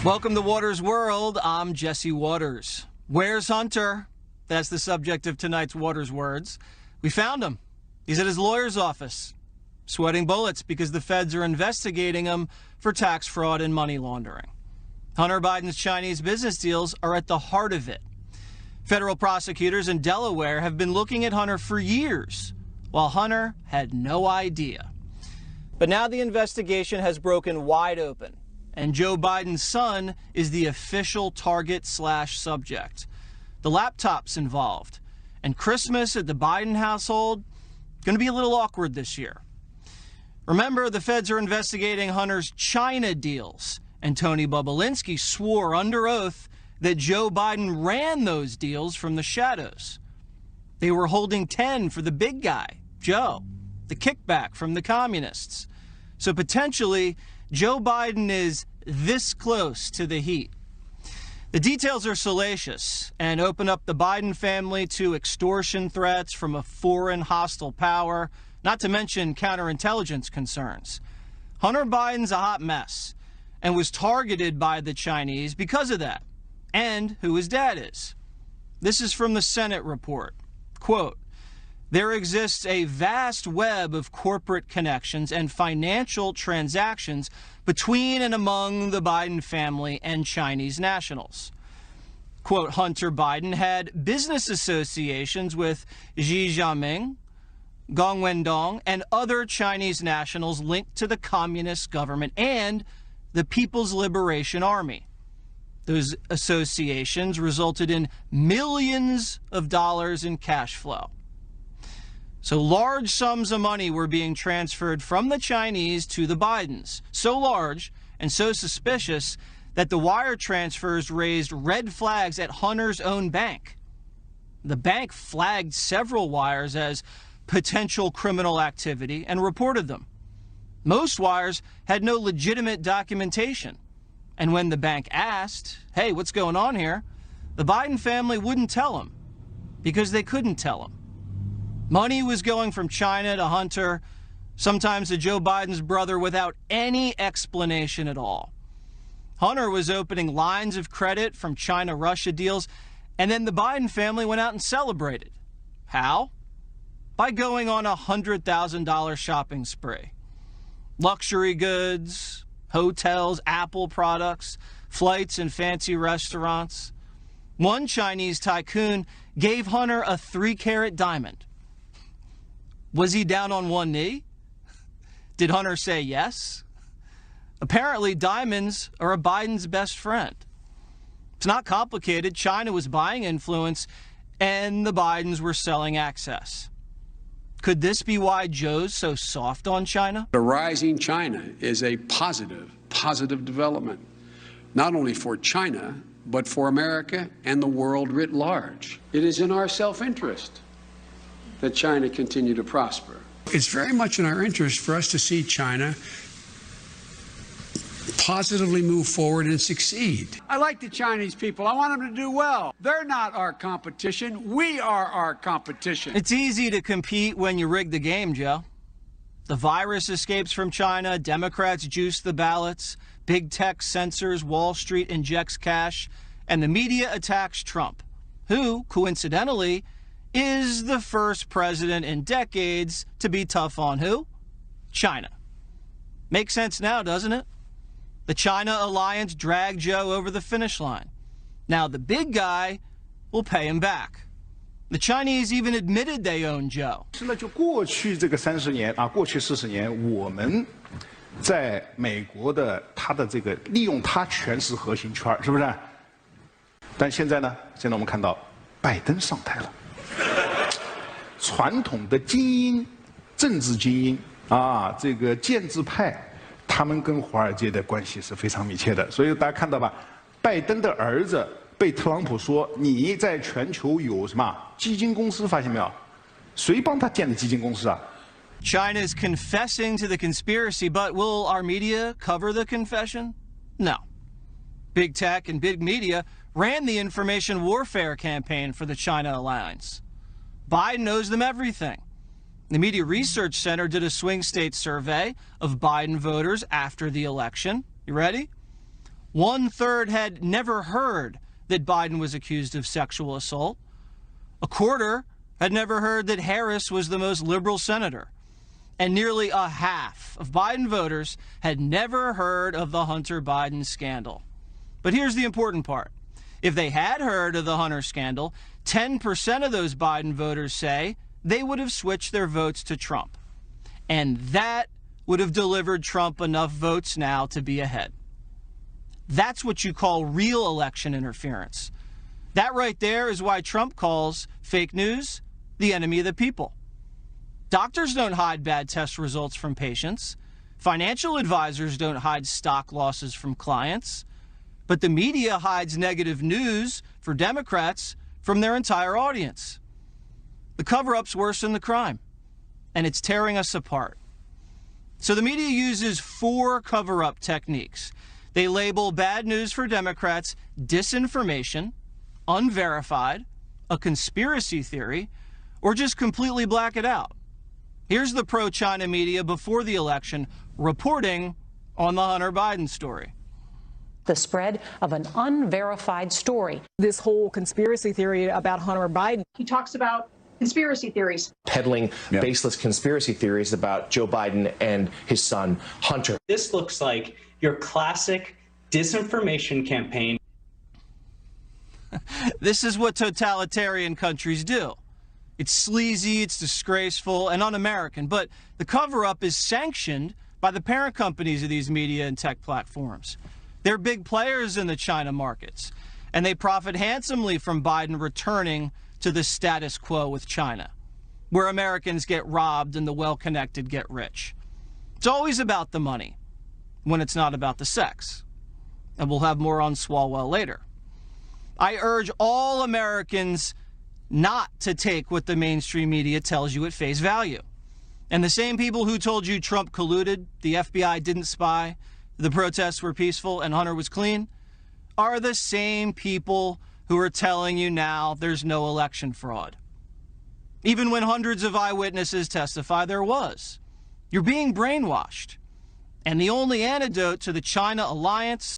Welcome to Waters World. I'm Jesse Waters. Where's Hunter? That's the subject of tonight's Waters Words. We found him. He's at his lawyer's office, sweating bullets because the feds are investigating him for tax fraud and money laundering. Hunter Biden's Chinese business deals are at the heart of it. Federal prosecutors in Delaware have been looking at Hunter for years, while Hunter had no idea. But now the investigation has broken wide open, and Joe Biden's son is the official target/subject. The laptop's involved, and Christmas at the Biden household going to be a little awkward this year. Remember, the feds are investigating Hunter's China deals, and Tony Bobulinski swore under oath that Joe Biden ran those deals from the shadows. They were holding 10 for the big guy, Joe, the kickback from the communists. So potentially, Joe Biden is this close to the heat. The details are salacious and open up the Biden family to extortion threats from a foreign hostile power, not to mention counterintelligence concerns. Hunter Biden's a hot mess and was targeted by the Chinese because of that, and who his dad is. This is from the Senate report. Quote, "There exists a vast web of corporate connections and financial transactions between and among the Biden family and Chinese nationals." Quote, Hunter Biden had business associations with Xi Jinping, Gong Wendong, and other Chinese nationals linked to the communist government and the People's Liberation Army. Those associations resulted in millions of dollars in cash flow. So large sums of money were being transferred from the Chinese to the Bidens. So large and so suspicious that the wire transfers raised red flags at Hunter's own bank. The bank flagged several wires as potential criminal activity and reported them. Most wires had no legitimate documentation. And when the bank asked, hey, what's going on here? The Biden family wouldn't tell them because they couldn't tell them. Money was going from China to Hunter, sometimes to Joe Biden's brother, without any explanation at all. Hunter was opening lines of credit from China-Russia deals, and then the Biden family went out and celebrated. How? By going on a $100,000 shopping spree. Luxury goods, hotels, Apple products, flights and fancy restaurants. One Chinese tycoon gave Hunter a 3-carat diamond. Was he down on one knee? Did Hunter say yes? Apparently, diamonds are a Biden's best friend. It's not complicated. China was buying influence, and the Bidens were selling access. Could this be why Joe's so soft on China? The rising China is a positive development, not only for China, but for America and the world writ large. It is in our self-interest that China continue to prosper. It's very much in our interest for us to see China positively move forward and succeed. I like the Chinese people. I want them to do well. They're not our competition. We are our competition. It's easy to compete when you rig the game, Joe. The virus escapes from China, Democrats juice the ballots, big tech censors, Wall Street injects cash, and the media attacks Trump, who, coincidentally, is the first president in decades to be tough on who? China. Makes sense now, doesn't it? The China alliance dragged Joe over the finish line. Now the big guy will pay him back. The Chinese even admitted they own Joe. 就过去这个30年啊，过去40年，我们在美国的它的这个利用它全是核心圈，是不是？但现在呢，现在我们看到拜登上台了，传统的精英、政治精英啊，这个建制派，他们跟华尔街的关系是非常密切的。所以大家看到吧，拜登的儿子被特朗普说你在全球有什么基金公司，发现没有？谁帮他建的基金公司啊？ China is confessing to the conspiracy, but will our media cover the confession? No. Big tech and big media ran the information warfare campaign for the China alliance. Biden owes them everything. The Media Research Center did a swing state survey of Biden voters after the election. You ready? 1/3 had never heard that Biden was accused of sexual assault. 1/4 had never heard that Harris was the most liberal senator. And nearly 1/2 of Biden voters had never heard of the Hunter Biden scandal. But here's the important part. If they had heard of the Hunter scandal, 10% of those Biden voters say they would have switched their votes to Trump. And that would have delivered Trump enough votes now to be ahead. That's what you call real election interference. That right there is why Trump calls fake news the enemy of the people. Doctors don't hide bad test results from patients. Financial advisors don't hide stock losses from clients. But the media hides negative news for Democrats from their entire audience. The cover-up's worse than the crime, and it's tearing us apart. So the media uses 4 cover-up techniques. They label bad news for Democrats disinformation, unverified, a conspiracy theory, or just completely black it out. Here's the pro-China media before the election reporting on the Hunter Biden story. The spread of an unverified story. This whole conspiracy theory about Hunter Biden. He talks about conspiracy theories. Peddling baseless conspiracy theories about Joe Biden and his son, Hunter. This looks like your classic disinformation campaign. This is what totalitarian countries do. It's sleazy, it's disgraceful, and un-American, but the cover-up is sanctioned by the parent companies of these media and tech platforms. They're big players in the China markets, and they profit handsomely from Biden returning to the status quo with China, where Americans get robbed and the well-connected get rich. It's always about the money when it's not about the sex. And we'll have more on Swalwell later. I urge all Americans not to take what the mainstream media tells you at face value. And the same people who told you Trump colluded, the FBI didn't spy, the protests were peaceful, and Hunter was clean, are the same people who are telling you now there's no election fraud. Even when hundreds of eyewitnesses testify there was. You're being brainwashed. And the only antidote to the China alliance